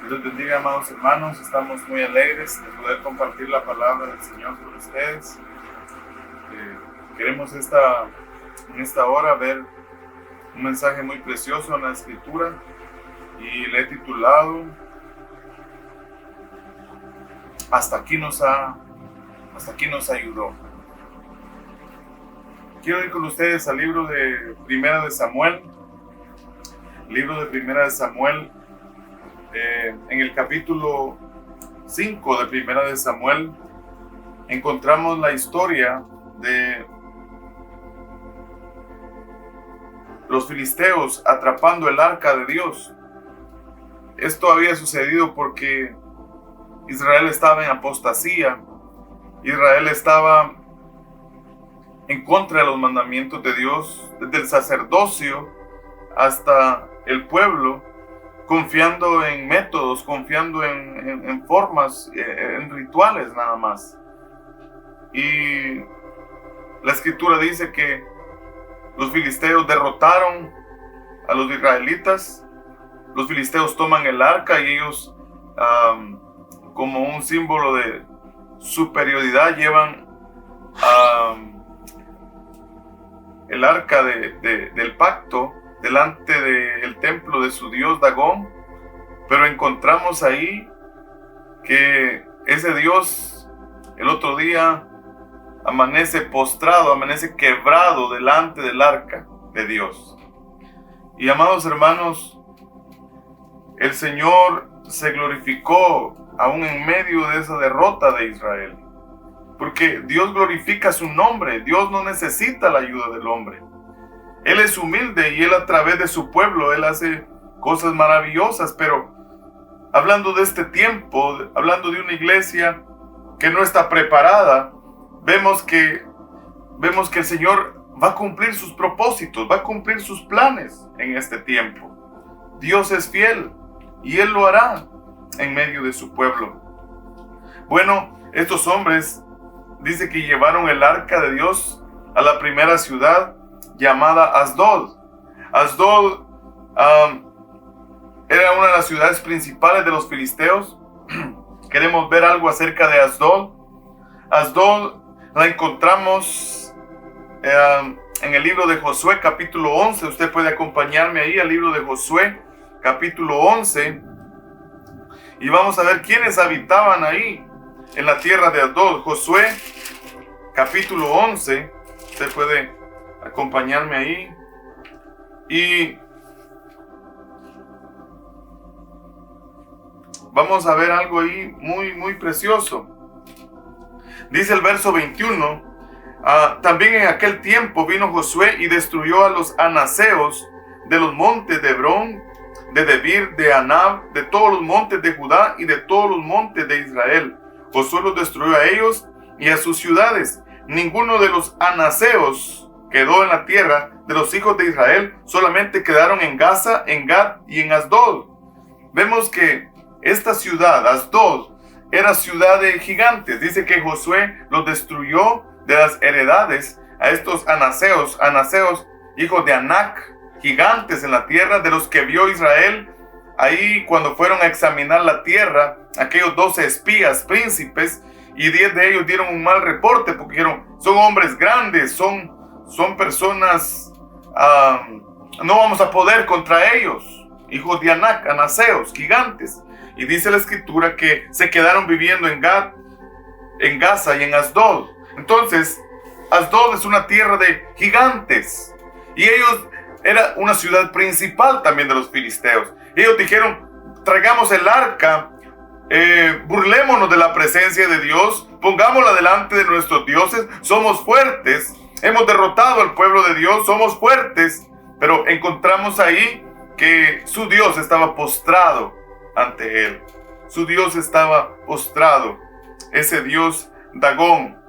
Dios les bendiga, amados hermanos. Estamos muy alegres de poder compartir la palabra del Señor con ustedes. Queremos en esta hora ver un mensaje muy precioso en la Escritura y le he titulado Hasta aquí nos ayudó. Quiero ir con ustedes al libro de Primera de Samuel. Libro de Primera de Samuel. En el capítulo 5 de Primera de Samuel encontramos la historia de los filisteos atrapando el arca de Dios. Esto había sucedido porque Israel estaba en apostasía. Israel estaba en contra de los mandamientos de Dios, desde el sacerdocio hasta el pueblo, confiando en métodos, confiando en formas, en rituales nada más. Y la Escritura dice que los filisteos derrotaron a los israelitas. Los filisteos toman el arca y ellos, como un símbolo de superioridad, llevan el arca del pacto delante del templo de su dios Dagón. Pero encontramos ahí que ese dios el otro día amanece postrado, amanece quebrado delante del arca de Dios. Y amados hermanos, el Señor se glorificó aún en medio de esa derrota de Israel, porque Dios glorifica su nombre. Dios no necesita la ayuda del hombre. Él es humilde y Él, a través de su pueblo, Él hace cosas maravillosas. Pero hablando de este tiempo, hablando de una iglesia que no está preparada, vemos que el Señor va a cumplir sus propósitos, va a cumplir sus planes en este tiempo. Dios es fiel y Él lo hará en medio de su pueblo. Bueno, estos hombres dice que llevaron el arca de Dios a la primera ciudad llamada Asdod. Asdod era una de las ciudades principales de los filisteos. Queremos ver algo acerca de Asdod. Asdod la encontramos en el libro de Josué capítulo 11. Usted puede acompañarme ahí al libro de Josué capítulo 11 y vamos a ver quiénes habitaban ahí en la tierra de Asdod. Josué capítulo 11. Usted puede acompañarme ahí y vamos a ver algo ahí muy precioso. Dice el verso 21, también en aquel tiempo vino Josué y destruyó a los anaseos de los montes de Hebrón, de Debir, de Anab, de todos los montes de Judá y de todos los montes de Israel. Josué los destruyó a ellos y a sus ciudades. Ninguno de los anaseos quedó en la tierra de los hijos de Israel, solamente quedaron en Gaza, en Gad y en Asdod. Vemos que esta ciudad, Asdod, era ciudad de gigantes. Dice que Josué los destruyó de las heredades a estos anaseos, hijos de Anac, gigantes en la tierra, de los que vio Israel ahí cuando fueron a examinar la tierra, aquellos 12 espías, príncipes, y 10 de ellos dieron un mal reporte porque dijeron: son hombres grandes, son personas, no vamos a poder contra ellos, hijos de Anac, anaseos, gigantes. Y dice la Escritura que se quedaron viviendo en Gad, en Gaza y en Asdod. Entonces, Asdod es una tierra de gigantes. Y ellos, era una ciudad principal también de los filisteos. Ellos dijeron: traigamos el arca, burlémonos de la presencia de Dios, pongámosla delante de nuestros dioses, somos fuertes, hemos derrotado al pueblo de Dios, somos fuertes. Pero encontramos ahí que su Dios estaba postrado ante él. Su Dios estaba postrado, ese Dios Dagón.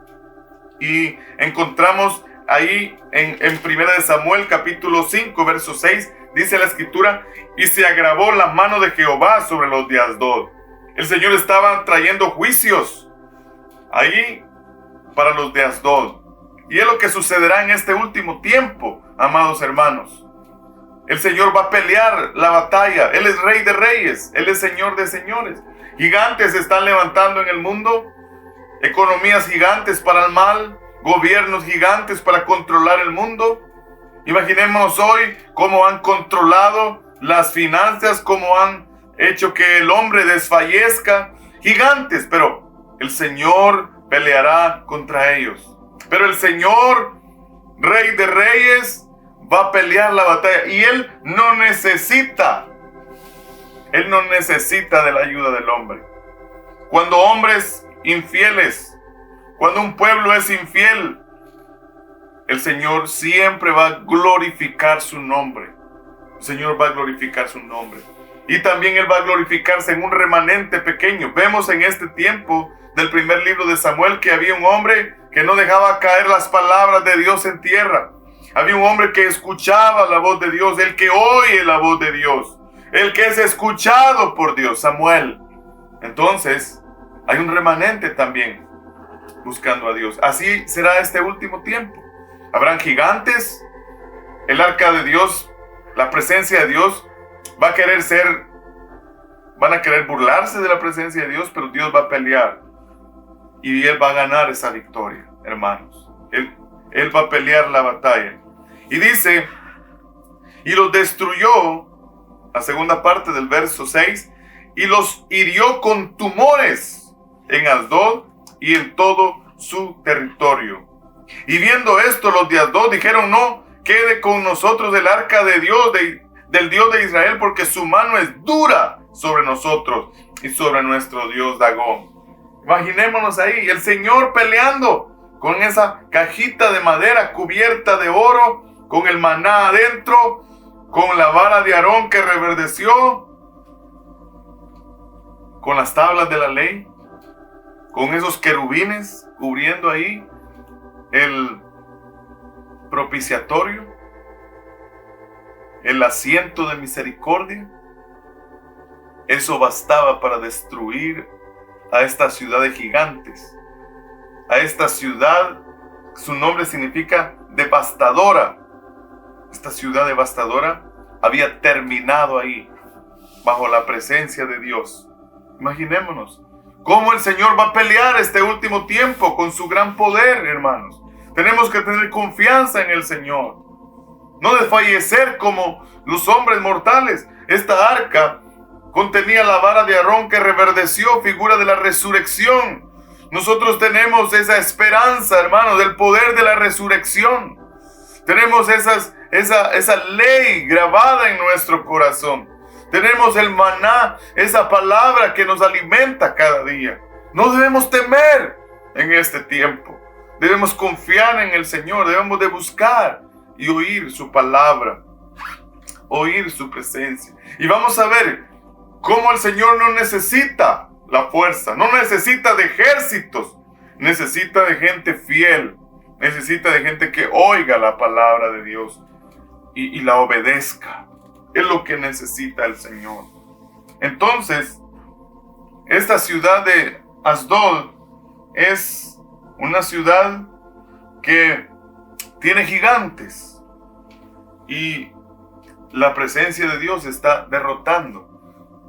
Y encontramos ahí en Primera de Samuel capítulo 5 verso 6, dice la Escritura: y se agravó la mano de Jehová sobre los de Asdod. El Señor estaba trayendo juicios ahí para los de Asdod. Y es lo que sucederá en este último tiempo, amados hermanos. El Señor va a pelear la batalla. Él es Rey de Reyes. Él es Señor de Señores. Gigantes se están levantando en el mundo. Economías gigantes para el mal. Gobiernos gigantes para controlar el mundo. Imaginémonos hoy cómo han controlado las finanzas, cómo han hecho que el hombre desfallezca. Gigantes, pero el Señor peleará contra ellos. Pero el Señor, Rey de Reyes, va a pelear la batalla. Y Él no necesita de la ayuda del hombre. Cuando hombres infieles, cuando un pueblo es infiel, el Señor siempre va a glorificar su nombre. El Señor va a glorificar su nombre. Y también Él va a glorificarse en un remanente pequeño. Vemos en este tiempo del primer libro de Samuel que había un hombre que no dejaba caer las palabras de Dios en tierra. Había un hombre que escuchaba la voz de Dios, el que oye la voz de Dios, el que es escuchado por Dios, Samuel. Entonces, hay un remanente también buscando a Dios. Así será este último tiempo. Habrán gigantes, el arca de Dios, la presencia de Dios van a querer burlarse de la presencia de Dios, pero Dios va a pelear y Él va a ganar esa victoria, hermanos. Él va a pelear la batalla. Y dice, y los destruyó, la segunda parte del verso 6, y los hirió con tumores en Asdod y en todo su territorio. Y viendo esto, los de Asdod dijeron, no quede con nosotros el arca de Dios, del Dios de Israel, porque su mano es dura sobre nosotros y sobre nuestro Dios Dagón. Imaginémonos ahí, el Señor peleando con esa cajita de madera cubierta de oro, con el maná adentro, con la vara de Aarón que reverdeció, con las tablas de la ley, con esos querubines cubriendo ahí el propiciatorio, el asiento de misericordia. Eso bastaba para destruir a esta ciudad de gigantes. A esta ciudad, su nombre significa devastadora. Esta ciudad devastadora había terminado ahí, bajo la presencia de Dios. Imaginémonos cómo el Señor va a pelear este último tiempo con su gran poder, hermanos. Tenemos que tener confianza en el Señor. No desfallecer como los hombres mortales. Esta arca contenía la vara de Aarón que reverdeció, figura de la resurrección. Nosotros tenemos esa esperanza, hermanos, del poder de la resurrección. Tenemos esa ley grabada en nuestro corazón. Tenemos el maná, esa palabra que nos alimenta cada día. No debemos temer en este tiempo. Debemos confiar en el Señor. Debemos de buscar y oír su palabra, oír su presencia. Y vamos a ver cómo el Señor no necesita la fuerza, no necesita de ejércitos, necesita de gente fiel, necesita de gente que oiga la palabra de Dios y la obedezca. Es lo que necesita el Señor. Entonces, esta ciudad de Asdod es una ciudad que tiene gigantes y la presencia de Dios está derrotando.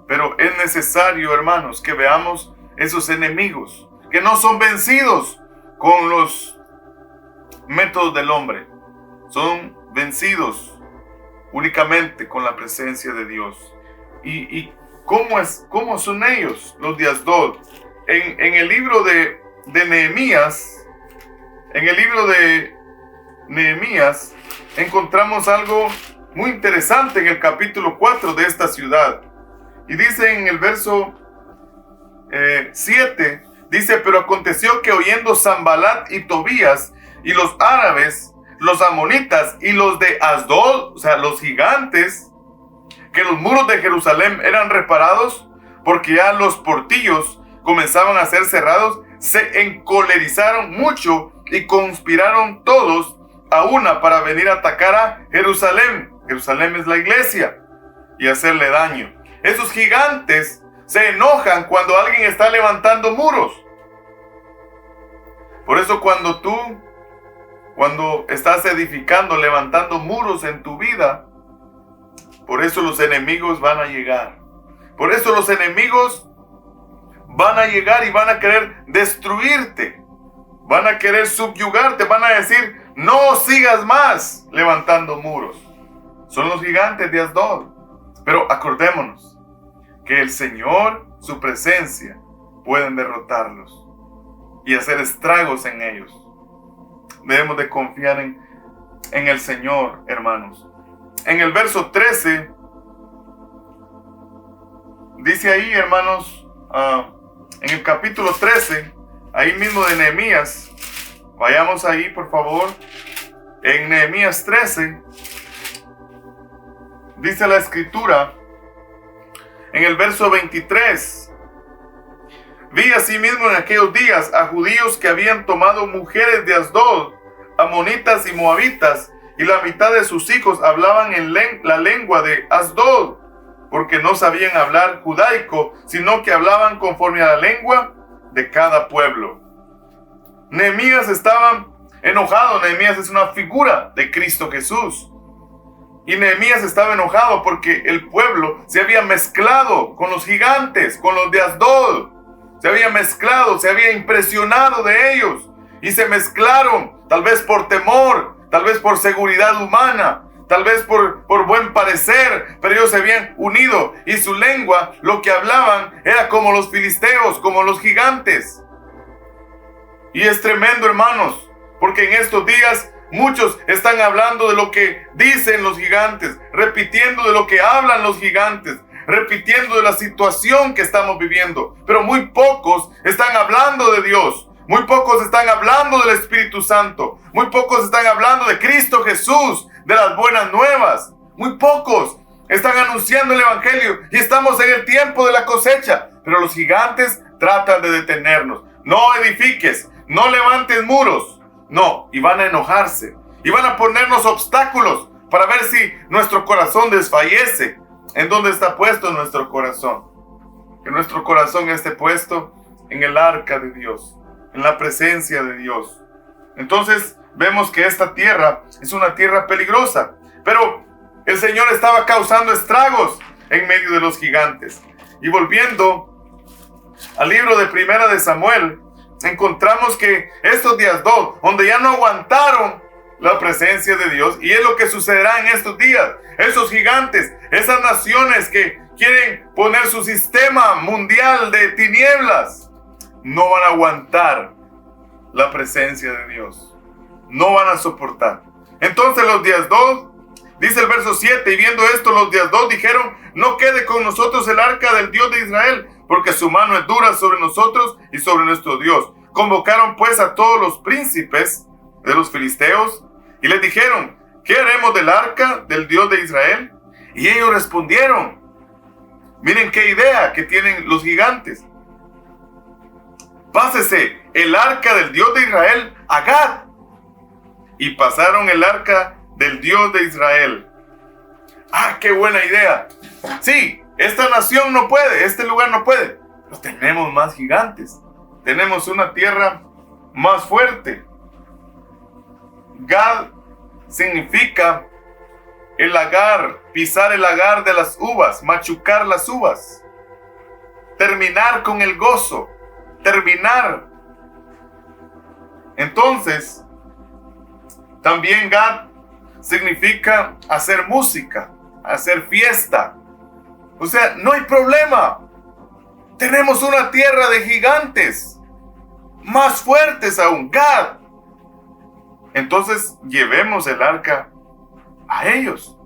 Pero es necesario, hermanos, que veamos esos enemigos que no son vencidos con los métodos del hombre. Son vencidos únicamente con la presencia de Dios. ¿Y cómo son ellos, los de Asdod? En el libro de Nehemías, encontramos algo muy interesante en el capítulo 4 de esta ciudad. Y dice en el verso 7, dice, pero aconteció que oyendo Sanbalat y Tobías y los árabes, los amonitas y los de Asdod, o sea, los gigantes, que los muros de Jerusalén eran reparados, porque ya los portillos comenzaban a ser cerrados, se encolerizaron mucho y conspiraron todos a una para venir a atacar a Jerusalén. Jerusalén es la iglesia, y hacerle daño. Esos gigantes se enojan cuando alguien está levantando muros. Por eso cuando estás edificando, levantando muros en tu vida, Por eso los enemigos van a llegar. Por eso los enemigos van a llegar y van a querer destruirte. Van a querer subyugarte. Van a decir, no sigas más levantando muros. Son los gigantes de Asdod. Pero acordémonos que el Señor, su presencia, pueden derrotarlos y hacer estragos en ellos. Debemos de confiar en el Señor, hermanos. En el verso 13, dice ahí, hermanos, en el capítulo 13, ahí mismo de Nehemías, vayamos ahí, por favor. En Nehemías 13, dice la Escritura, en el verso 23, vi asimismo en aquellos días a judíos que habían tomado mujeres de Asdod, amonitas y moabitas, y la mitad de sus hijos hablaban en la lengua de Asdod, porque no sabían hablar judaico, sino que hablaban conforme a la lengua de cada pueblo. Nehemías estaba enojado. Nehemías es una figura de Cristo Jesús. Y Nehemías estaba enojado porque el pueblo se había mezclado con los gigantes, con los de Asdod. Se había mezclado, se había impresionado de ellos. Y se mezclaron, tal vez por temor, tal vez por seguridad humana, tal vez por buen parecer, pero ellos se habían unido y su lengua, lo que hablaban, era como los filisteos, como los gigantes. Y es tremendo, hermanos, porque en estos días muchos están hablando de lo que dicen los gigantes, repitiendo de lo que hablan los gigantes, repitiendo de la situación que estamos viviendo, pero muy pocos están hablando de Dios. Muy pocos están hablando del Espíritu Santo. Muy pocos están hablando de Cristo Jesús, de las buenas nuevas. Muy pocos están anunciando el Evangelio y estamos en el tiempo de la cosecha. Pero los gigantes tratan de detenernos. No edifiques, no levantes muros. No, y van a enojarse. Y van a ponernos obstáculos para ver si nuestro corazón desfallece. ¿En dónde está puesto nuestro corazón? Que nuestro corazón esté puesto en el arca de Dios, en la presencia de Dios. Entonces vemos que esta tierra es una tierra peligrosa, pero el Señor estaba causando estragos en medio de los gigantes. Y volviendo al libro de Primera de Samuel, encontramos que estos de Asdod, donde ya no aguantaron la presencia de Dios, y es lo que sucederá en estos días. Esos gigantes, esas naciones que quieren poner su sistema mundial de tinieblas, no van a aguantar la presencia de Dios. No van a soportar. Entonces los de Asdod, dice el verso 7, y viendo esto los de Asdod dijeron, no quede con nosotros el arca del Dios de Israel, porque su mano es dura sobre nosotros y sobre nuestro Dios. Convocaron pues a todos los príncipes de los filisteos y les dijeron, ¿qué haremos del arca del Dios de Israel? Y ellos respondieron, miren qué idea que tienen los gigantes. Pásese el arca del Dios de Israel a Gad. Y pasaron el arca del Dios de Israel. ¡Ah, qué buena idea! Sí, esta nación no puede, este lugar no puede, pero tenemos más gigantes. Tenemos una tierra más fuerte. Gad significa el agar, pisar el agar de las uvas, machucar las uvas, terminar con el gozo, terminar. Entonces, también Gad significa hacer música, hacer fiesta. O sea, no hay problema. Tenemos una tierra de gigantes, más fuertes aún, Gad. Entonces, llevemos el arca a ellos.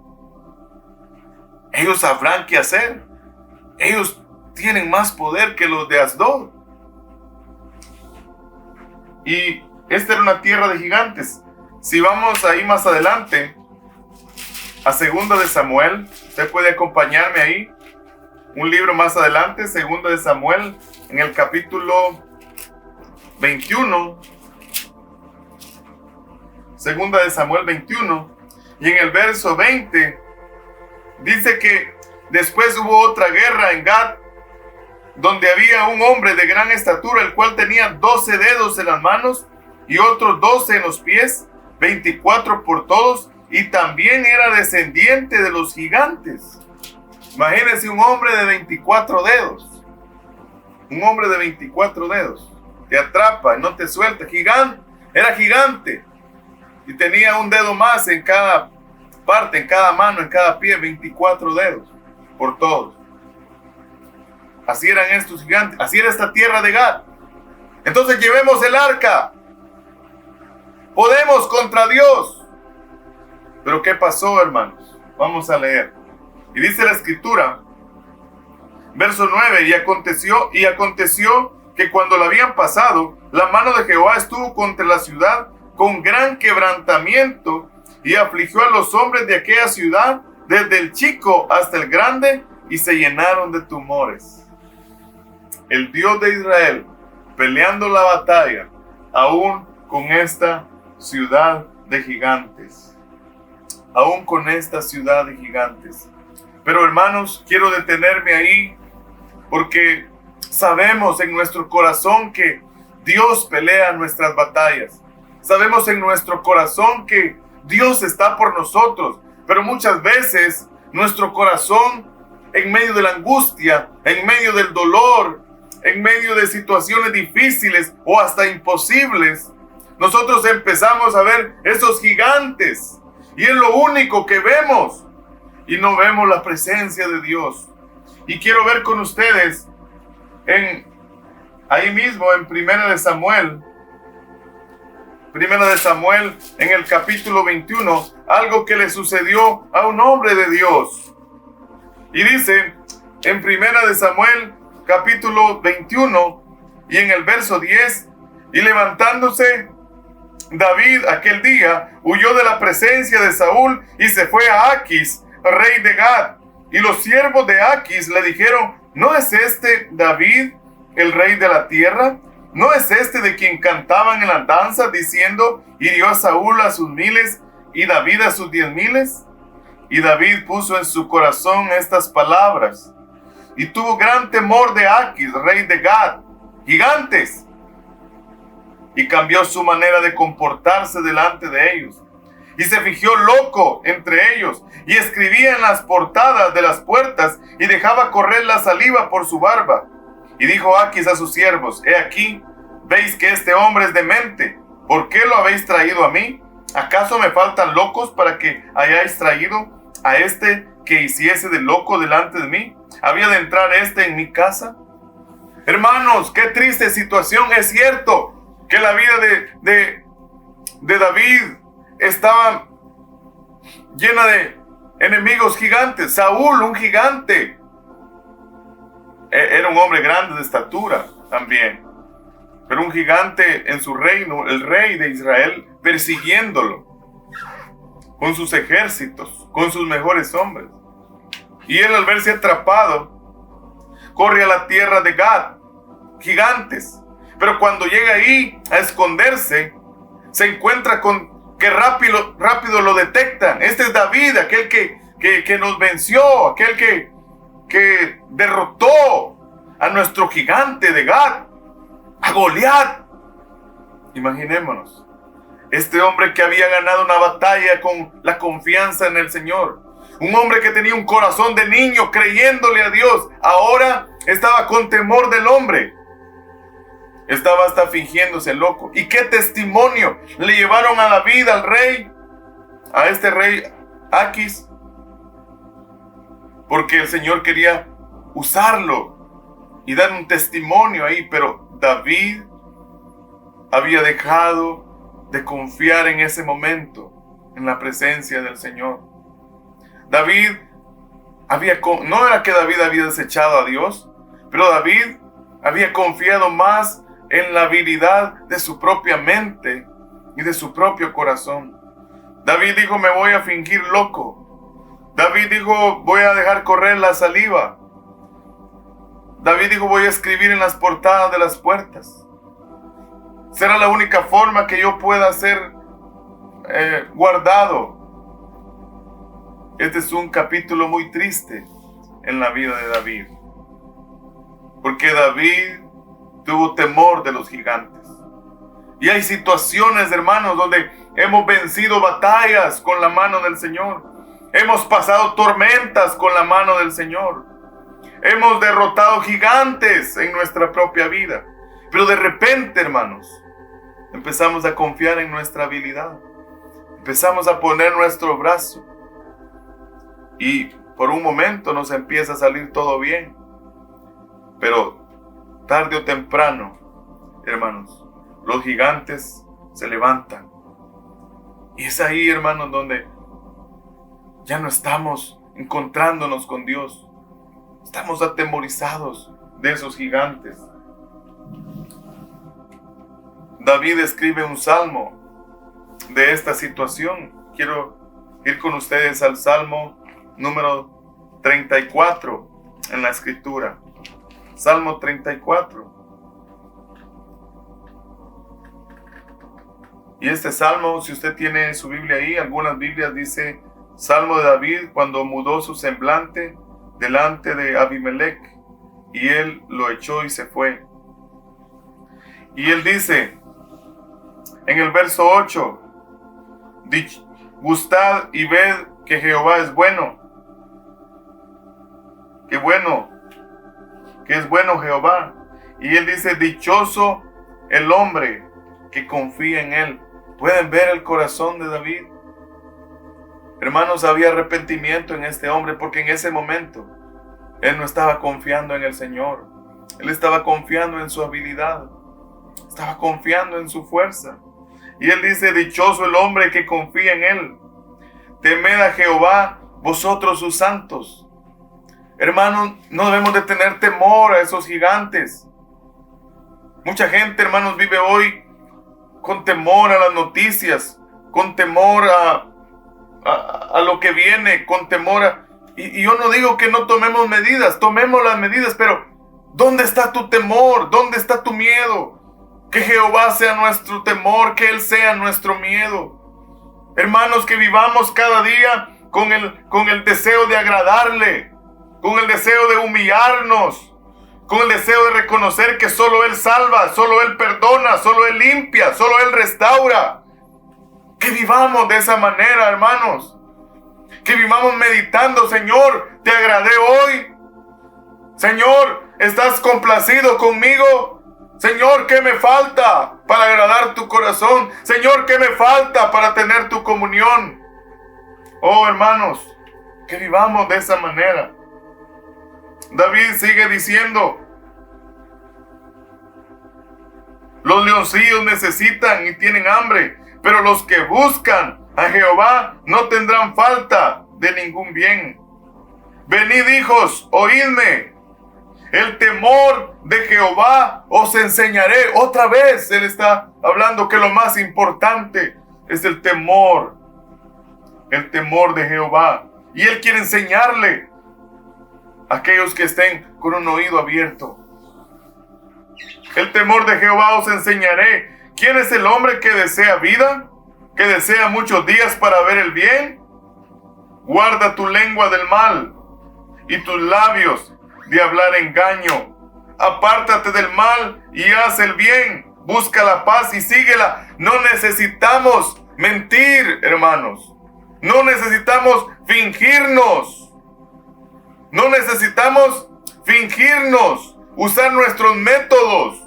Ellos sabrán qué hacer. Ellos tienen más poder que los de Asdod. Y esta era una tierra de gigantes. Si vamos ahí más adelante, a 2 de Samuel, usted puede acompañarme ahí, un libro más adelante, 2 de Samuel, en el capítulo 21, 2 de Samuel 21, y en el verso 20, dice que después hubo otra guerra en Gad, donde había un hombre de gran estatura, el cual tenía 12 dedos en las manos y otros 12 en los pies, 24 por todos, y también era descendiente de los gigantes. Imagínense un hombre de 24 dedos. Un hombre de 24 dedos. Te atrapa y no te suelta. Gigante. Era gigante. Y tenía un dedo más en cada parte, en cada mano, en cada pie. 24 dedos. Por todos. Así eran estos gigantes. Así era esta tierra de Gad. Entonces llevemos el arca. Podemos contra Dios. Pero ¿qué pasó, hermanos? Vamos a leer. Y dice la escritura, verso 9, y aconteció que cuando la habían pasado, la mano de Jehová estuvo contra la ciudad con gran quebrantamiento y afligió a los hombres de aquella ciudad, desde el chico hasta el grande, y se llenaron de tumores. El Dios de Israel peleando la batalla, aún con esta ciudad de gigantes. Aún con esta ciudad de gigantes. Pero hermanos, quiero detenerme ahí porque sabemos en nuestro corazón que Dios pelea nuestras batallas. Sabemos en nuestro corazón que Dios está por nosotros. Pero muchas veces nuestro corazón, en medio de la angustia, en medio del dolor, en medio de situaciones difíciles o hasta imposibles, nosotros empezamos a ver esos gigantes. Y es lo único que vemos. Y no vemos la presencia de Dios. Y quiero ver con ustedes ahí mismo en Primera de Samuel en el capítulo 21, algo que le sucedió a un hombre de Dios. Y dice en Primera de Samuel capítulo 21 y en el verso 10, y levantándose David aquel día, huyó de la presencia de Saúl y se fue a Aquis, rey de Gad. Y los siervos de Aquis le dijeron, ¿no es este David el rey de la tierra? ¿No es este de quien cantaban en la danza diciendo, hirió a Saúl a sus 1000 y David a sus 10,000? Y David puso en su corazón estas palabras y tuvo gran temor de Aquis, rey de Gad, gigantes, y cambió su manera de comportarse delante de ellos. Y se fingió loco entre ellos, y escribía en las portadas de las puertas, y dejaba correr la saliva por su barba. Y dijo Aquis a sus siervos, he aquí, veis que este hombre es demente. ¿Por qué lo habéis traído a mí? ¿Acaso me faltan locos para que hayáis traído a este que hiciese de loco delante de mí? ¿Había de entrar este en mi casa? Hermanos, qué triste situación. Es cierto que la vida de David estaba llena de enemigos gigantes. Saúl, un gigante. Era un hombre grande de estatura también. Pero un gigante en su reino, el rey de Israel, persiguiéndolo. Con sus ejércitos, con sus mejores hombres. Y él, al verse atrapado, corre a la tierra de Gad. Gigantes. Pero cuando llega ahí a esconderse, se encuentra con que rápido lo detectan. Este es David, aquel que nos venció, aquel que derrotó a nuestro gigante de Gad, a Goliat. Imaginémonos, este hombre que había ganado una batalla con la confianza en el Señor, un hombre que tenía un corazón de niño creyéndole a Dios, ahora estaba con temor del hombre. Estaba hasta fingiéndose loco. ¿Y qué testimonio le llevaron a David, al rey, a este rey Aquis? Porque el Señor quería usarlo y dar un testimonio ahí, pero David había dejado de confiar en ese momento en la presencia del Señor. David no era que David había desechado a Dios, pero David había confiado más en la habilidad de su propia mente y de su propio corazón. David dijo, me voy a fingir loco. David dijo, voy a dejar correr la saliva. David dijo, voy a escribir en las portadas de las puertas. Será la única forma que yo pueda ser guardado. Este es un capítulo muy triste en la vida de David. Porque David tuvo temor de los gigantes. Y hay situaciones, hermanos, donde Hemos vencido batallas con la mano del Señor. Hemos pasado tormentas con la mano del Señor. Hemos derrotado gigantes en nuestra propia vida. Pero de repente, hermanos, empezamos a confiar en nuestra habilidad. Empezamos a poner nuestro brazo. Y por un momento nos empieza a salir todo bien. Pero tarde o temprano, hermanos, los gigantes se levantan. Y es ahí, hermanos, donde ya no estamos encontrándonos con Dios. Estamos atemorizados de esos gigantes. David escribe un salmo de esta situación. Quiero ir con ustedes al Salmo número 34 en la Escritura. Salmo 34. Y este salmo, si usted tiene su Biblia ahí, algunas Biblias dice Salmo de David cuando mudó su semblante delante de Abimelech y él lo echó y se fue. Y él dice en el verso 8, gustad y ved que Jehová es bueno. Qué bueno, que es bueno Jehová. Y él dice, dichoso el hombre que confía en él. ¿Pueden ver el corazón de David? Hermanos, había arrepentimiento en este hombre porque en ese momento él no estaba confiando en el Señor. Él estaba confiando en su habilidad. Estaba confiando en su fuerza. Y él dice, dichoso el hombre que confía en él. Temed a Jehová, vosotros sus santos. Hermanos, no debemos de tener temor a esos gigantes. Mucha gente, hermanos, vive hoy con temor a las noticias, con temor a lo que viene, con temor a... Y yo no digo que no tomemos medidas, tomemos las medidas, pero ¿dónde está tu temor? ¿Dónde está tu miedo? Que Jehová sea nuestro temor, que Él sea nuestro miedo. Hermanos, que vivamos cada día con el deseo de agradarle, con el deseo de humillarnos, con el deseo de reconocer que solo Él salva, solo Él perdona, solo Él limpia, solo Él restaura. Que vivamos de esa manera, hermanos. Que vivamos meditando, Señor, te agradé hoy. Señor, ¿estás complacido conmigo? Señor, ¿qué me falta para agradar tu corazón? Señor, ¿qué me falta para tener tu comunión? Oh, hermanos, que vivamos de esa manera. David sigue diciendo, los leoncillos necesitan y tienen hambre, pero los que buscan a Jehová no tendrán falta de ningún bien. Venid, hijos, oídme. El temor de Jehová os enseñaré. Otra vez Él está hablando que lo más importante es el temor de Jehová. Y Él quiere enseñarle a aquellos que estén con un oído abierto. El temor de Jehová os enseñaré. ¿Quién es el hombre que desea vida? ¿Que desea muchos días para ver el bien? Guarda tu lengua del mal y tus labios de hablar engaño. Apártate del mal y haz el bien. Busca la paz y síguela. No necesitamos mentir, hermanos. No necesitamos fingirnos. No necesitamos fingirnos. Usar nuestros métodos,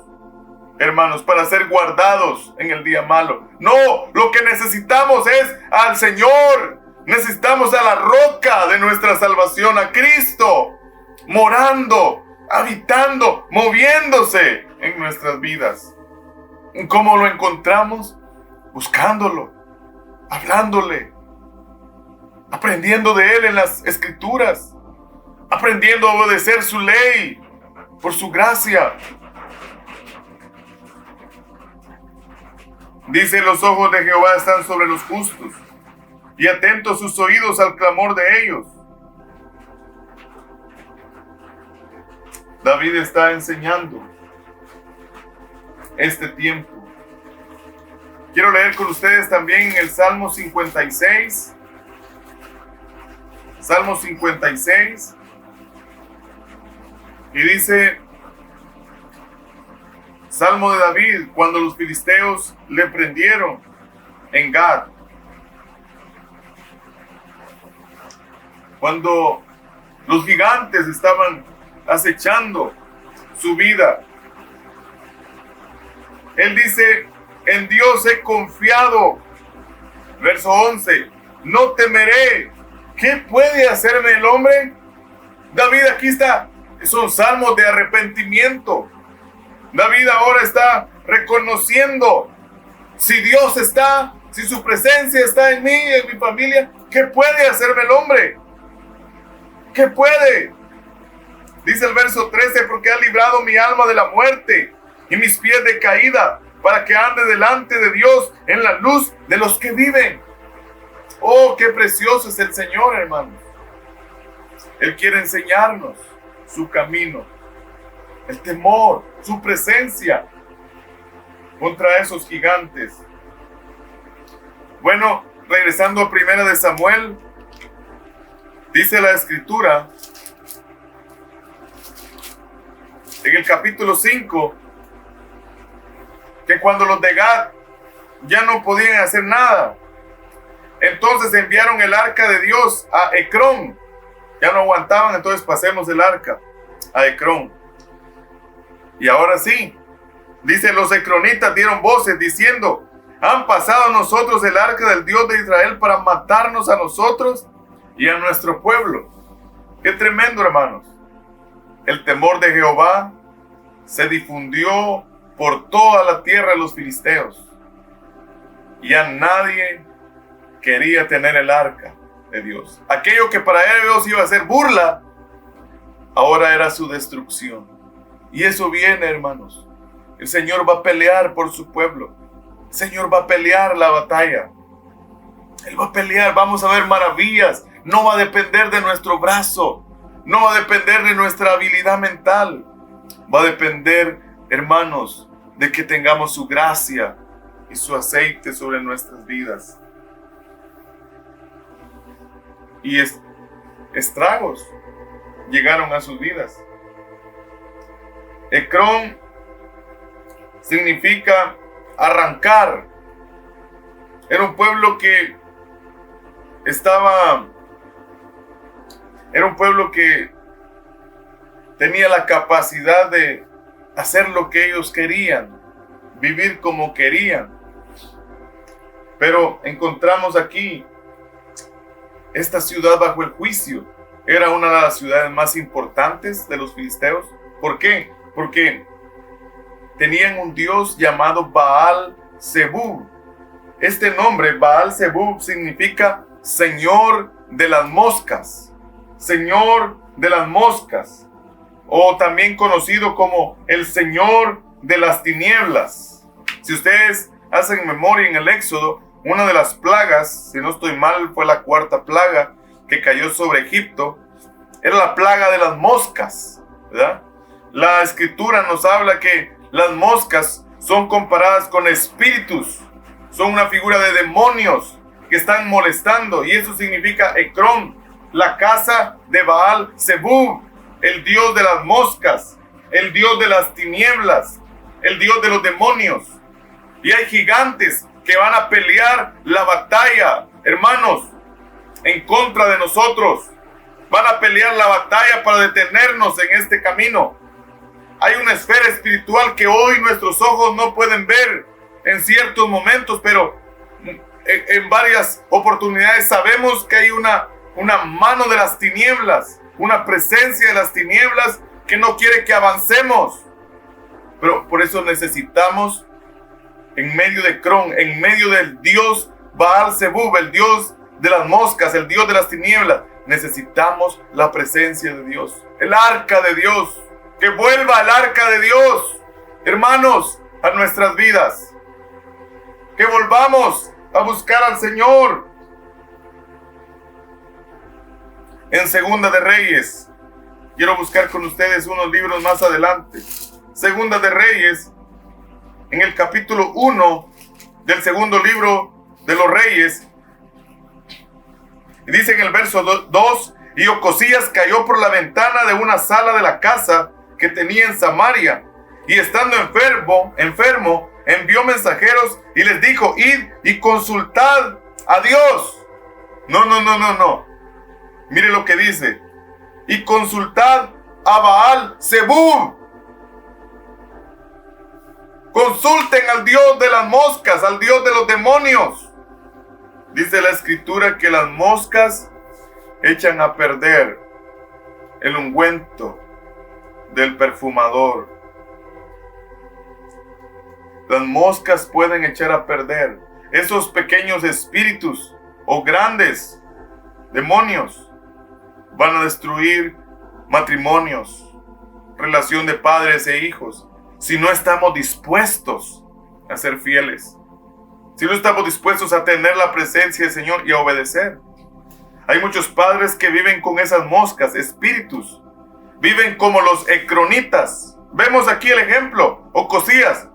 hermanos, para ser guardados en el día malo. No, lo que necesitamos es al Señor. Necesitamos a la roca de nuestra salvación, a Cristo, morando, habitando, moviéndose en nuestras vidas. ¿Cómo lo encontramos? Buscándolo, hablándole, aprendiendo de Él en las Escrituras, aprendiendo a obedecer su ley por su gracia. Dice, los ojos de Jehová están sobre los justos y atentos sus oídos al clamor de ellos. David está enseñando este tiempo. Quiero leer con ustedes también en el Salmo 56. Salmo 56. Y dice, Salmo de David, cuando los filisteos le prendieron en Gad. Cuando los gigantes estaban acechando su vida, él dice: en Dios he confiado. Verso 11: no temeré. ¿Qué puede hacerme el hombre? David aquí está. Son salmos de arrepentimiento. David ahora está reconociendo: si Dios está, si su presencia está en mí y en mi familia, ¿qué puede hacerme el hombre? ¿Qué puede? Dice el verso 13: porque ha librado mi alma de la muerte y mis pies de caída, para que ande delante de Dios en la luz de los que viven. Oh, qué precioso es el Señor, hermanos. Él quiere enseñarnos su camino, el temor, su presencia contra esos gigantes. Bueno, regresando a 1 de Samuel, dice la Escritura en el capítulo 5 que cuando los de Gad ya no podían hacer nada, entonces enviaron el arca de Dios a Ecrón. Ya no aguantaban, entonces pasemos el arca a Ecrón. Y ahora sí, dice: los ecronitas dieron voces diciendo: han pasado a nosotros el arca del Dios de Israel para matarnos a nosotros y a nuestro pueblo. Qué tremendo, hermanos. El temor de Jehová se difundió por toda la tierra de los filisteos. Ya nadie quería tener el arca de Dios. Aquello que para ellos iba a ser burla, ahora era su destrucción. Y eso viene, hermanos. El Señor va a pelear por su pueblo. El Señor va a pelear la batalla. Él va a pelear. Vamos a ver maravillas. No va a depender de nuestro brazo. No va a depender de nuestra habilidad mental. Va a depender, hermanos, de que tengamos su gracia y su aceite sobre nuestras vidas. Y estragos llegaron a sus vidas. Ecrón significa arrancar. Era un pueblo que tenía la capacidad de hacer lo que ellos querían, vivir como querían. Pero encontramos aquí esta ciudad bajo el juicio. Era una de las ciudades más importantes de los filisteos. ¿Por qué? Porque tenían un dios llamado Baal-Zebub. Este nombre, Baal-Zebub, significa Señor de las moscas. Señor de las moscas. O también conocido como el Señor de las tinieblas. Si ustedes hacen memoria en el Éxodo, una de las plagas, si no estoy mal, fue la 4ª plaga que cayó sobre Egipto. Era la plaga de las moscas, ¿verdad? La Escritura nos habla que las moscas son comparadas con espíritus. Son una figura de demonios que están molestando. Y eso significa Ecrón, la casa de Baal-Zebub, el dios de las moscas, el dios de las tinieblas, el dios de los demonios. Y hay gigantes que van a pelear la batalla, hermanos, en contra de nosotros. Van a pelear la batalla para detenernos en este camino. Hay una esfera espiritual que hoy nuestros ojos no pueden ver en ciertos momentos, pero en varias oportunidades sabemos que hay una mano de las tinieblas, una presencia de las tinieblas que no quiere que avancemos. Pero por eso necesitamos, en medio de Ecrón, en medio del dios Baal-Zebub, el dios de las moscas, el dios de las tinieblas, necesitamos la presencia de Dios, el arca de Dios. Que vuelva el arca de Dios, hermanos, a nuestras vidas. Que volvamos a buscar al Señor. En Segunda de Reyes, quiero buscar con ustedes unos libros más adelante. Segunda de Reyes, en el capítulo 1 del segundo libro de los Reyes, y dice en el verso 2: y Ocosías cayó por la ventana de una sala de la casa que tenía en Samaria, y estando enfermo, envió mensajeros y les dijo: id y consultad a Dios. No. Mire lo que dice: y consultad a Baal Zebub. Consulten al Dios de las moscas, al Dios de los demonios. Dice la escritura que las moscas echan a perder el ungüento del perfumador. Las moscas pueden echar a perder esos pequeños espíritus o grandes demonios. Van a destruir matrimonios, relación de padres e hijos, si no estamos dispuestos a ser fieles, si no estamos dispuestos a tener la presencia del Señor y a obedecer. Hay muchos padres que viven con esas moscas, espíritus, viven como los ecronitas. Vemos aquí el ejemplo: Ocosías.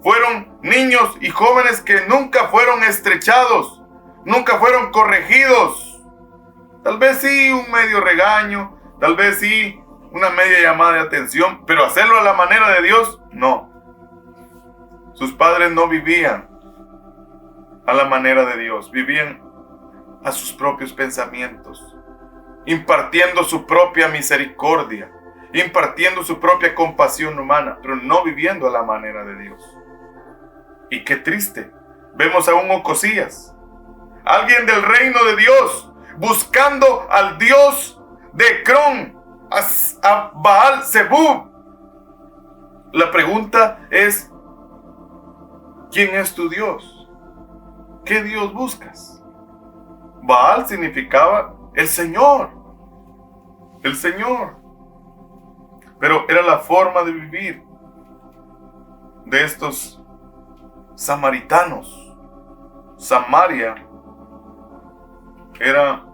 Fueron niños y jóvenes que nunca fueron estrechados, nunca fueron corregidos. Tal vez sí un medio regaño, tal vez sí una media llamada de atención, pero hacerlo a la manera de Dios, no. Sus padres no vivían a la manera de Dios, vivían a sus propios pensamientos, impartiendo su propia misericordia, impartiendo su propia compasión humana, pero no viviendo a la manera de Dios. Y qué triste, vemos a un Ocosías, alguien del reino de Dios, buscando al Dios de Ecrón, a Baal Zebub. La pregunta es: ¿quién es tu Dios? ¿Qué Dios buscas? Baal significaba el Señor. El Señor. Pero era la forma de vivir de estos samaritanos. Samaria era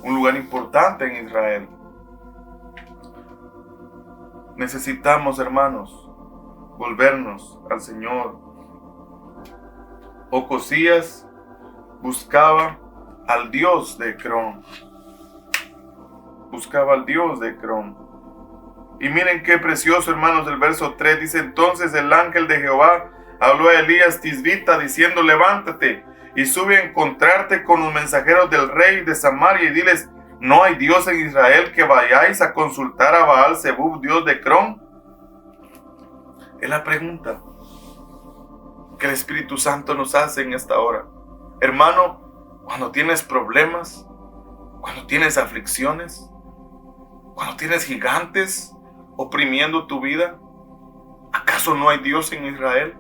un lugar importante en Israel. Necesitamos, hermanos, volvernos al Señor. Ocosías buscaba al Dios de Ecrón. Buscaba al Dios de Ecrón. Y miren qué precioso, hermanos, el verso 3 dice: entonces el ángel de Jehová habló a Elías Tisbita diciendo: levántate y sube a encontrarte con los mensajeros del rey de Samaria y diles: ¿no hay Dios en Israel que vayáis a consultar a Baal Zebub, Dios de Ecrón? Es la pregunta que el Espíritu Santo nos hace en esta hora. Hermano, cuando tienes problemas, cuando tienes aflicciones, cuando tienes gigantes oprimiendo tu vida, ¿acaso no hay Dios en Israel?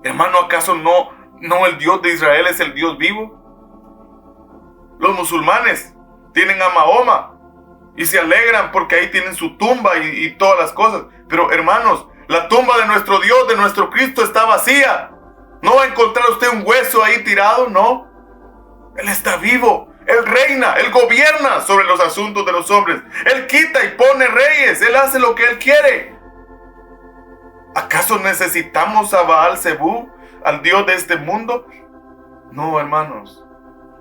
Hermano, ¿acaso no el Dios de Israel es el Dios vivo? Los musulmanes tienen a Mahoma y se alegran porque ahí tienen su tumba y todas las cosas. Pero hermanos, la tumba de nuestro Dios, de nuestro Cristo, está vacía. No va a encontrar usted un hueso ahí tirado, no. Él está vivo. Él reina, Él gobierna sobre los asuntos de los hombres. Él quita y pone reyes. Él hace lo que Él quiere. ¿Acaso necesitamos a Baal Zebub, al Dios de este mundo? No, hermanos.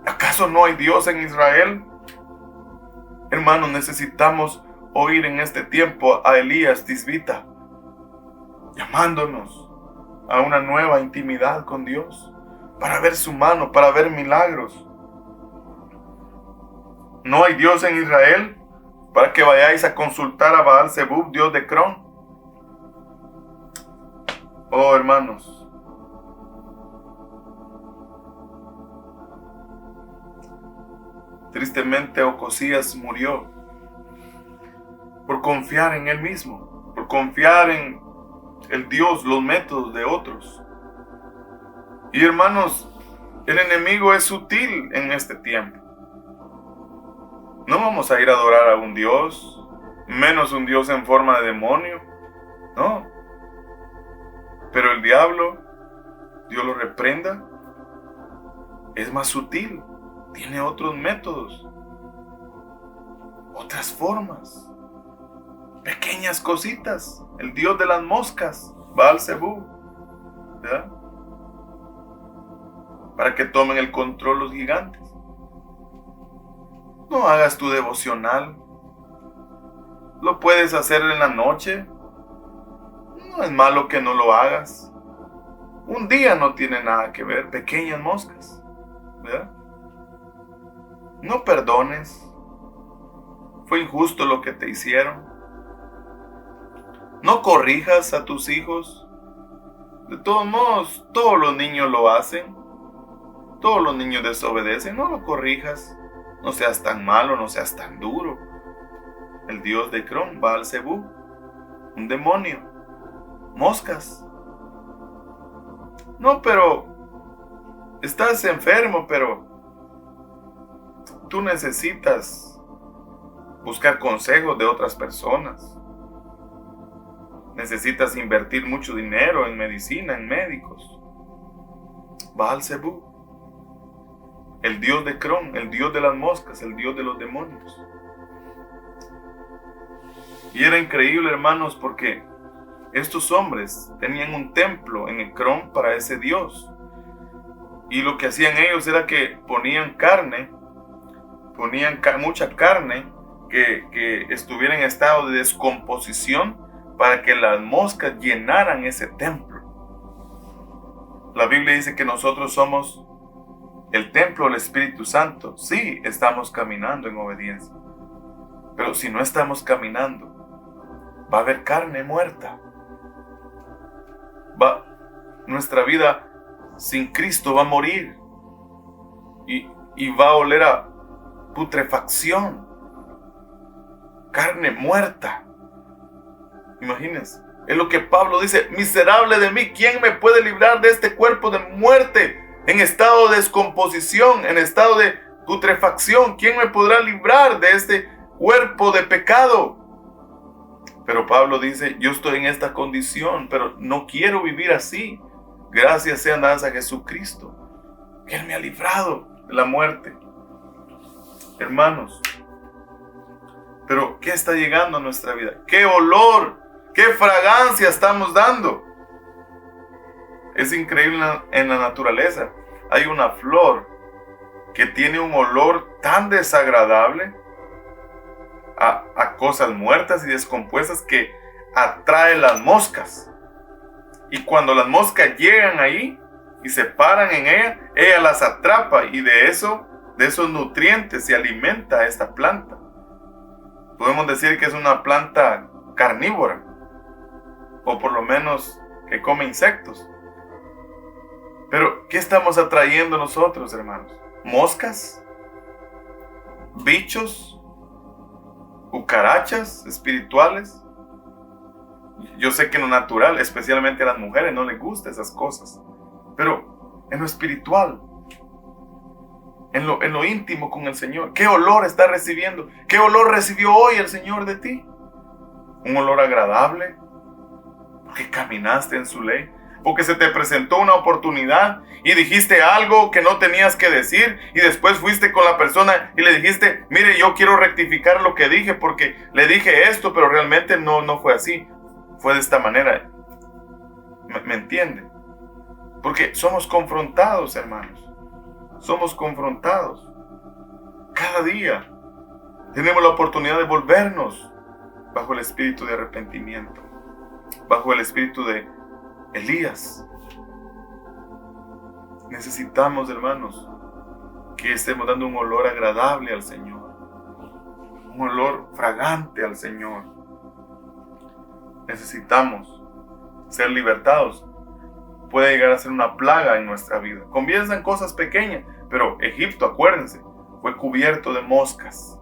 ¿Acaso no hay Dios en Israel? Hermanos, necesitamos oír en este tiempo a Elías Tisbita, llamándonos a una nueva intimidad con Dios, para ver su mano, para ver milagros. ¿No hay Dios en Israel para que vayáis a consultar a Baal Zebub, Dios de Ecrón? Oh, hermanos, tristemente Ocosías murió por confiar en él mismo, por confiar en el Dios, los métodos de otros. Y hermanos, el enemigo es sutil en este tiempo. No vamos a ir a adorar a un Dios, menos un Dios en forma de demonio, no. Pero el diablo, Dios lo reprenda, es más sutil, tiene otros métodos, otras formas, pequeñas cositas. El Dios de las moscas, Baal Zebub, ¿verdad? Para que tomen el control los gigantes. No hagas tu devocional. Lo puedes hacer en la noche. No es malo que no lo hagas. Un día no tiene nada que ver, pequeñas moscas, ¿verdad? No perdones. Fue injusto lo que te hicieron. No corrijas a tus hijos. De todos modos, todos los niños lo hacen. Todos los niños desobedecen. No lo corrijas. No seas tan malo, no seas tan duro. El dios de Ecrón, Baal-Zebú, un demonio. Moscas. No, pero estás enfermo, pero tú necesitas buscar consejos de otras personas. Necesitas invertir mucho dinero en medicina, en médicos. Baal-Zebú, el dios de Ecrón, el dios de las moscas, el dios de los demonios. Y era increíble, hermanos, porque estos hombres tenían un templo en Ecrón para ese dios. Y lo que hacían ellos era que ponían carne, mucha carne que estuviera en estado de descomposición para que las moscas llenaran ese templo. La Biblia dice que nosotros somos el templo del Espíritu Santo. Sí, estamos caminando en obediencia. Pero si no estamos caminando, va a haber carne muerta. Nuestra vida sin Cristo va a morir. Y va a oler a putrefacción. Carne muerta. Imagínense. Es lo que Pablo dice: miserable de mí, ¿quién me puede librar de este cuerpo de muerte? En estado de descomposición, en estado de putrefacción. ¿Quién me podrá librar de este cuerpo de pecado? Pero Pablo dice: yo estoy en esta condición, pero no quiero vivir así. Gracias sean dadas a Jesucristo, que Él me ha librado de la muerte. Hermanos, pero ¿qué está llegando a nuestra vida? ¿Qué olor? ¿Qué fragancia estamos dando? Es increíble en la naturaleza. Hay una flor que tiene un olor tan desagradable a cosas muertas y descompuestas que atrae las moscas. Y cuando las moscas llegan ahí y se paran en ella las atrapa, y de esos nutrientes se alimenta esta planta. Podemos decir que es una planta carnívora, o por lo menos que come insectos. Pero ¿qué estamos atrayendo nosotros, hermanos? ¿Moscas? ¿Bichos? ¿Cucarachas espirituales? Yo sé que en lo natural, especialmente a las mujeres, no les gustan esas cosas. Pero en lo espiritual, en lo íntimo con el Señor, ¿qué olor está recibiendo? ¿Qué olor recibió hoy el Señor de ti? ¿Un olor agradable? Porque caminaste en su ley. Porque se te presentó una oportunidad y dijiste algo que no tenías que decir, y después fuiste con la persona y le dijiste: mire, yo quiero rectificar lo que dije porque le dije esto, pero realmente no fue así. Fue de esta manera. ¿Me entienden? Porque somos confrontados, hermanos. Somos confrontados. Cada día tenemos la oportunidad de volvernos bajo el espíritu de arrepentimiento, bajo el espíritu de Elías. Necesitamos, hermanos, que estemos dando un olor agradable al Señor, un olor fragante al Señor. Necesitamos ser libertados. Puede llegar a ser una plaga en nuestra vida. Comienzan cosas pequeñas, pero Egipto, acuérdense, fue cubierto de moscas.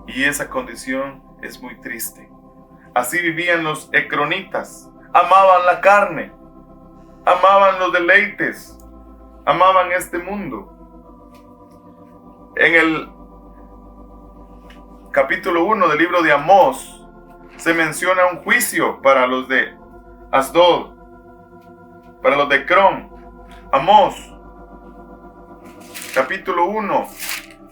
Y esa condición es muy triste. Así vivían los ecronitas. Amaban la carne, amaban los deleites, amaban este mundo. En el capítulo 1 del libro de Amós se menciona un juicio para los de Asdod, para los de Ecrón. Amós, capítulo 1,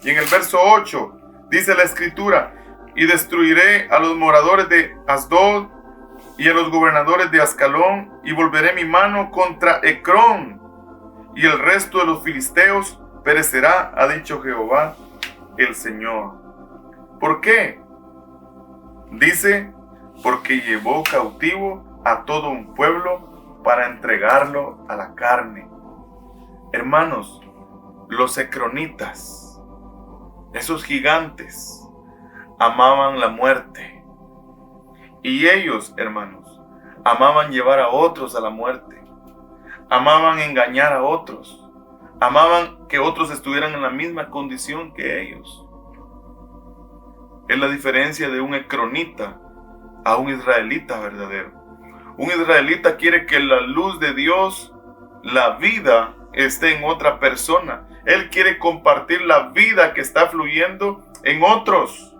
y en el verso 8 dice la escritura: y destruiré a los moradores de Asdod y a los gobernadores de Ascalón, y volveré mi mano contra Ecrón, y el resto de los filisteos perecerá, ha dicho Jehová el Señor. ¿Por qué? Dice: porque llevó cautivo a todo un pueblo para entregarlo a la carne. Hermanos, los ecronitas, esos gigantes, amaban la muerte. Y ellos, hermanos, amaban llevar a otros a la muerte. Amaban engañar a otros. Amaban que otros estuvieran en la misma condición que ellos. Es la diferencia de un ecronita a un israelita verdadero. Un israelita quiere que la luz de Dios, la vida, esté en otra persona. Él quiere compartir la vida que está fluyendo en otros.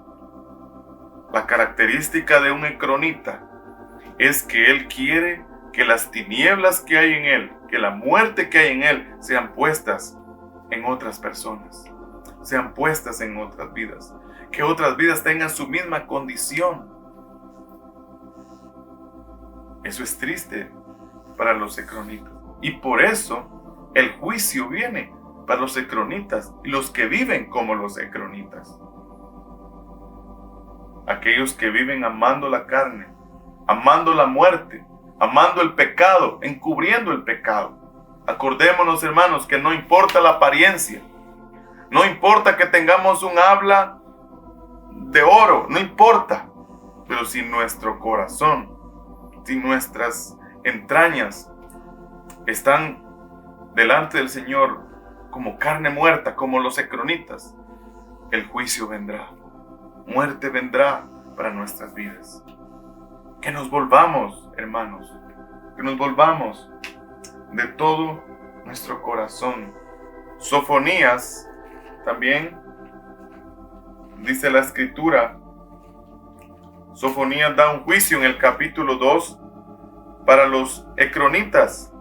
La característica de un ecronita es que él quiere que las tinieblas que hay en él, que la muerte que hay en él, sean puestas en otras personas, sean puestas en otras vidas, que otras vidas tengan su misma condición. Eso es triste para los ecronitas. Y por eso el juicio viene para los ecronitas y los que viven como los ecronitas. Aquellos que viven amando la carne, amando la muerte, amando el pecado, encubriendo el pecado. Acordémonos, hermanos, que no importa la apariencia, no importa que tengamos un habla de oro, no importa, pero si nuestro corazón, si nuestras entrañas están delante del Señor como carne muerta, como los ecronitas, el juicio vendrá, muerte vendrá para nuestras vidas. Que nos volvamos, hermanos, que nos volvamos de todo nuestro corazón. Sofonías también dice la escritura. Sofonías da un juicio en el capítulo 2 para los ecronitas.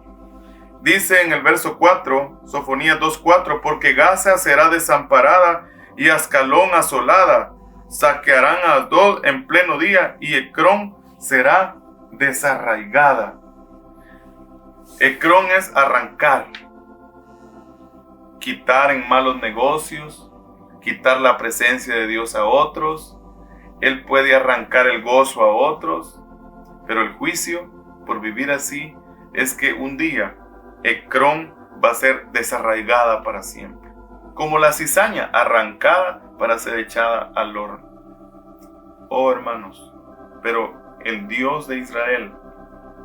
Dice en el verso 4, Sofonías 2:4, porque Gaza será desamparada y Ascalón asolada. Saquearán a Asdod en pleno día y Ecrón será desarraigada. Ecrón es arrancar, quitar en malos negocios, quitar la presencia de Dios a otros. Él puede arrancar el gozo a otros, pero el juicio por vivir así es que un día Ecrón va a ser desarraigada para siempre, como la cizaña arrancada para ser echada al horno. Oh, hermanos, pero el Dios de Israel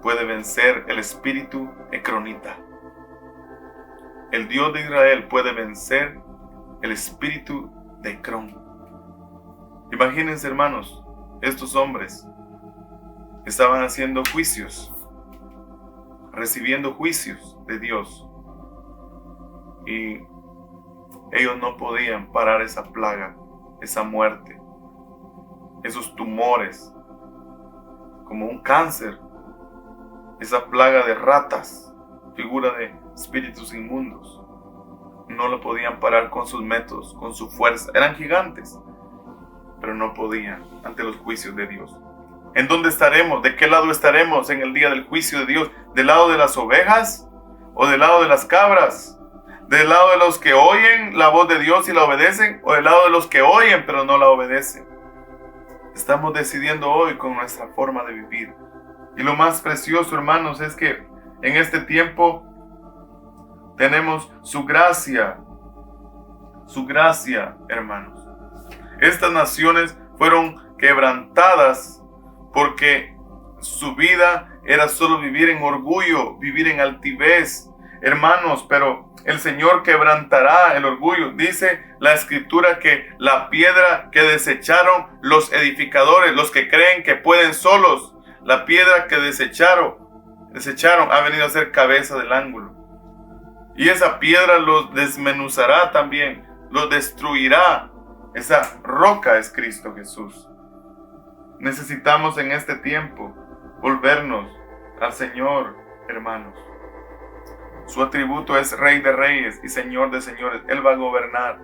puede vencer el espíritu ecronita. El Dios de Israel puede vencer el espíritu de Ecrón. Imagínense, hermanos, estos hombres estaban haciendo juicios, recibiendo juicios de Dios, y ellos no podían parar esa plaga, esa muerte, esos tumores, como un cáncer, esa plaga de ratas, figura de espíritus inmundos. No lo podían parar con sus métodos, con su fuerza. Eran gigantes, pero no podían ante los juicios de Dios. ¿En dónde estaremos? ¿De qué lado estaremos en el día del juicio de Dios? ¿Del lado de las ovejas o del lado de las cabras? ¿Del lado de los que oyen la voz de Dios y la obedecen? ¿O del lado de los que oyen pero no la obedecen? Estamos decidiendo hoy con nuestra forma de vivir. Y lo más precioso, hermanos, es que en este tiempo tenemos su gracia, hermanos. Estas naciones fueron quebrantadas porque su vida era solo vivir en orgullo, vivir en altivez, hermanos, pero el Señor quebrantará el orgullo. Dice la escritura que la piedra que desecharon los edificadores, los que creen que pueden solos, la piedra que desecharon ha venido a ser cabeza del ángulo. Y esa piedra los desmenuzará también, los destruirá. Esa roca es Cristo Jesús. Necesitamos en este tiempo volvernos al Señor, hermanos. Su atributo es Rey de Reyes y Señor de Señores. Él va a gobernar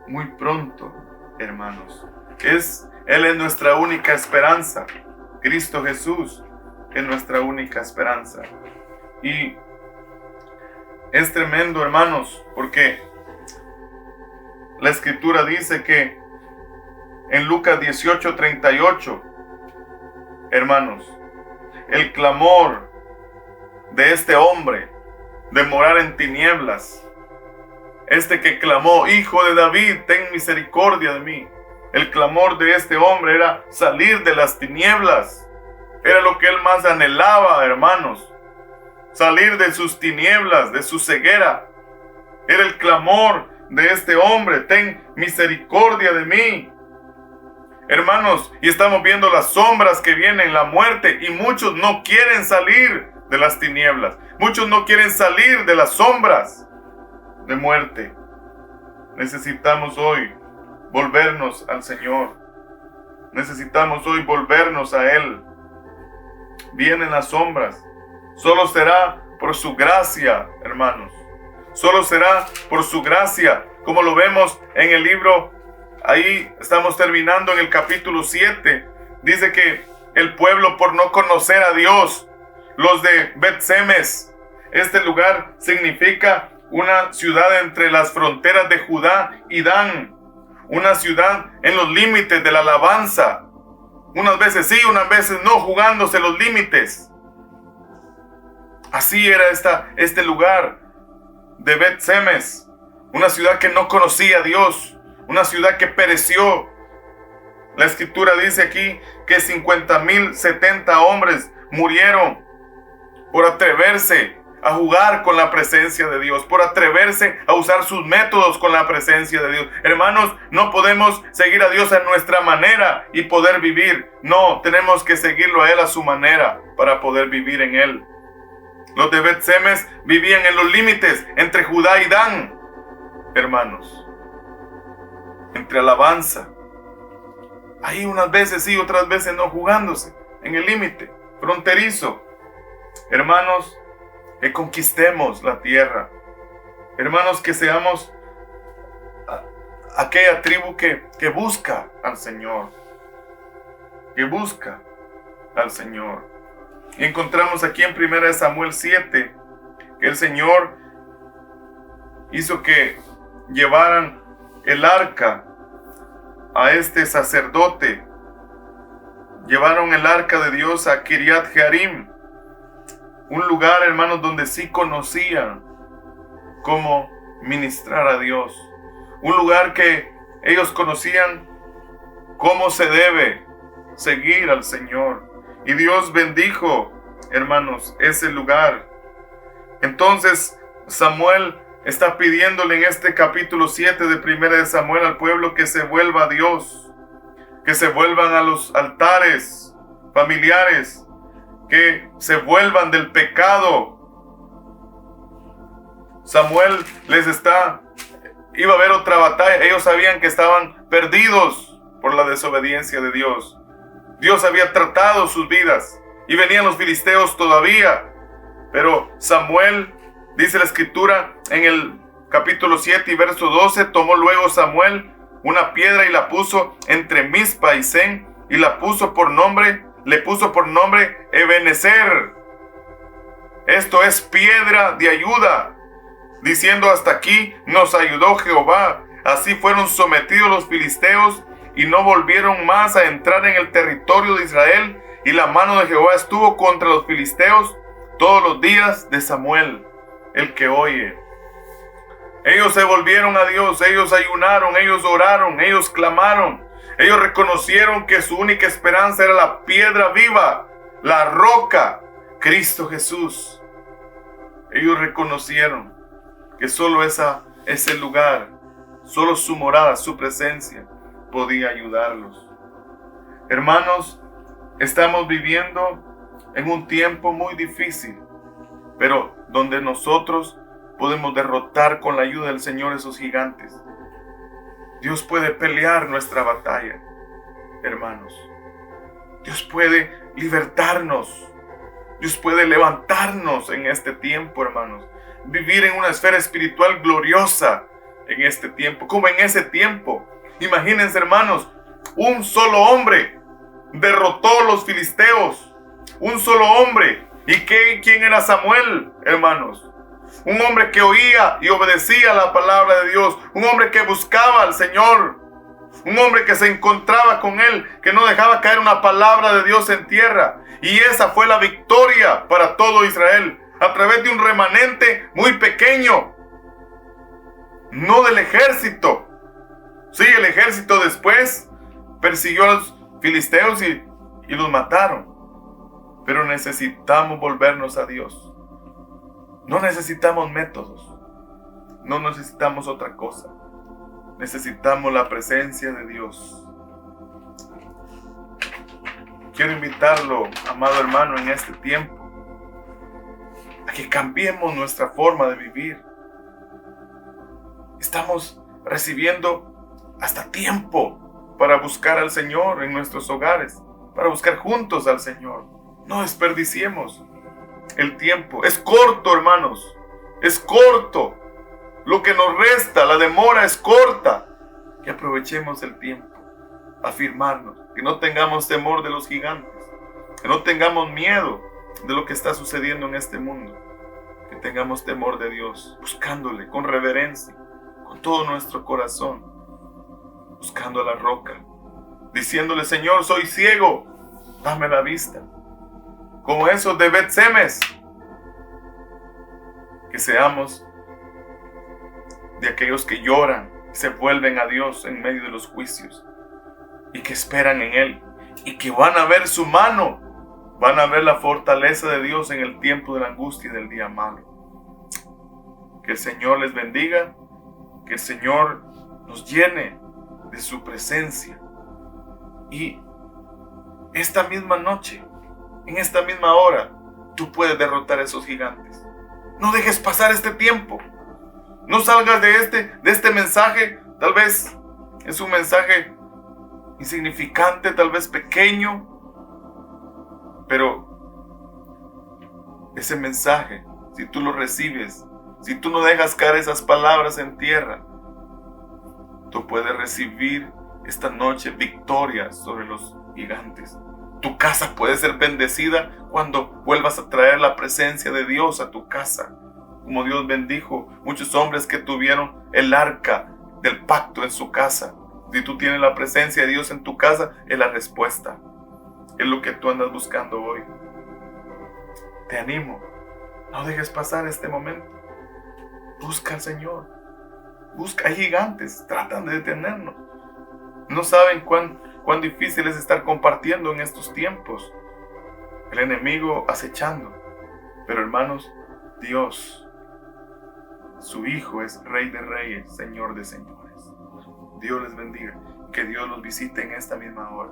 muy pronto, hermanos. Él es nuestra única esperanza. Cristo Jesús es nuestra única esperanza. Y es tremendo, hermanos, porque la escritura dice que en Lucas 18:38, hermanos, el clamor de este hombre de morar en tinieblas. Este que clamó: Hijo de David, ten misericordia de mí. El clamor de este hombre era salir de las tinieblas. Era lo que él más anhelaba, hermanos. Salir de sus tinieblas, de su ceguera. Era el clamor de este hombre: ten misericordia de mí. Hermanos, y estamos viendo las sombras que vienen, la muerte, y muchos no quieren salir de las tinieblas. Muchos no quieren salir de las sombras de muerte. Necesitamos hoy volvernos al Señor. Necesitamos hoy volvernos a Él. Vienen las sombras. Solo será por su gracia, hermanos. Solo será por su gracia, como lo vemos en el libro. Ahí estamos terminando en el capítulo 7. Dice que el pueblo, por no conocer a Dios, los de Bet-Semes, este lugar significa una ciudad entre las fronteras de Judá y Dan, una ciudad en los límites de la alabanza, unas veces sí, unas veces no, jugándose los límites. Así era este lugar de Bet-Semes, una ciudad que no conocía a Dios, una ciudad que pereció. La escritura dice aquí que 50,070 hombres murieron por atreverse a jugar con la presencia de Dios, por atreverse a usar sus métodos con la presencia de Dios. Hermanos, no podemos seguir a Dios a nuestra manera y poder vivir. No, tenemos que seguirlo a Él a su manera para poder vivir en Él. Los de Bet-Semes vivían en los límites entre Judá y Dan, hermanos, entre alabanza. Ahí unas veces sí, otras veces no, jugándose en el límite fronterizo. Hermanos, que conquistemos la tierra. Hermanos, que seamos aquella tribu que busca al Señor. Que busca al Señor. Y encontramos aquí en 1 Samuel 7 que el Señor hizo que llevaran el arca a este sacerdote. Llevaron el arca de Dios a Kiriat Jearim, un lugar, hermanos, donde sí conocían cómo ministrar a Dios. Un lugar que ellos conocían cómo se debe seguir al Señor. Y Dios bendijo, hermanos, ese lugar. Entonces Samuel está pidiéndole en este capítulo 7 de 1 Samuel al pueblo que se vuelva a Dios, que se vuelvan a los altares familiares, que se vuelvan del pecado. Samuel iba a haber otra batalla. Ellos sabían que estaban perdidos por la desobediencia de Dios. Dios había tratado sus vidas y venían los filisteos todavía. Pero Samuel, dice la escritura en el capítulo 7 y verso 12, tomó luego Samuel una piedra y la puso entre Mizpa y Sen y le puso por nombre Ebenezer. Esto es piedra de ayuda, diciendo: hasta aquí nos ayudó Jehová. Así fueron sometidos los filisteos y no volvieron más a entrar en el territorio de Israel, y la mano de Jehová estuvo contra los filisteos todos los días de Samuel, el que oye. Ellos se volvieron a Dios, ellos ayunaron, ellos oraron, ellos clamaron, ellos reconocieron que su única esperanza era la piedra viva, la roca, Cristo Jesús. Ellos reconocieron que solo ese lugar, solo su morada, su presencia podía ayudarlos. Hermanos, estamos viviendo en un tiempo muy difícil, pero donde nosotros podemos derrotar con la ayuda del Señor esos gigantes. Dios puede pelear nuestra batalla, hermanos. Dios puede libertarnos. Dios puede levantarnos en este tiempo, hermanos. Vivir en una esfera espiritual gloriosa en este tiempo, como en ese tiempo. Imagínense, hermanos, un solo hombre derrotó a los filisteos. Un solo hombre. ¿Y quién era Samuel, hermanos? Un hombre que oía y obedecía la palabra de Dios. Un hombre que buscaba al Señor. Un hombre que se encontraba con Él, que no dejaba caer una palabra de Dios en tierra. Y esa fue la victoria para todo Israel. a través de un remanente muy pequeño, no del ejército. Sí, el ejército después persiguió a los filisteos y los mataron. Pero necesitamos volvernos a Dios. No necesitamos métodos. No necesitamos otra cosa. Necesitamos la presencia de Dios. Quiero invitarlo, amado hermano, en este tiempo, a que cambiemos nuestra forma de vivir. Estamos recibiendo hasta tiempo para buscar al Señor en nuestros hogares, para buscar juntos al Señor. No desperdiciemos el tiempo. Es corto, hermanos. Es corto. Lo que nos resta, la demora es corta. Que aprovechemos el tiempo. Afirmarnos. Que no tengamos temor de los gigantes. Que no tengamos miedo de lo que está sucediendo en este mundo. Que tengamos temor de Dios. Buscándole con reverencia. Con todo nuestro corazón. Buscando a la roca. Diciéndole: Señor, soy ciego. Dame la vista. Como esos de Bet-Semes. Que seamos de aquellos que lloran y se vuelven a Dios en medio de los juicios. Y que esperan en Él. Y que van a ver su mano. Van a ver la fortaleza de Dios en el tiempo de la angustia y del día malo. Que el Señor les bendiga. Que el Señor nos llene de su presencia. Y esta misma noche, en esta misma hora, tú puedes derrotar a esos gigantes. No dejes pasar este tiempo. No salgas de este mensaje. Tal vez es un mensaje insignificante, tal vez pequeño, pero ese mensaje, si tú lo recibes, si tú no dejas caer esas palabras en tierra, tú puedes recibir esta noche victoria sobre los gigantes. Tu casa puede ser bendecida cuando vuelvas a traer la presencia de Dios a tu casa. Como Dios bendijo muchos hombres que tuvieron el arca del pacto en su casa. Si tú tienes la presencia de Dios en tu casa, es la respuesta. Es lo que tú andas buscando hoy. Te animo. No dejes pasar este momento. Busca al Señor. Busca. Hay gigantes. Tratan de detenernos. No saben cuán difícil es estar compartiendo en estos tiempos. El enemigo acechando. Pero hermanos, Dios, su Hijo, es Rey de Reyes, Señor de Señores. Dios les bendiga. Que Dios los visite en esta misma hora.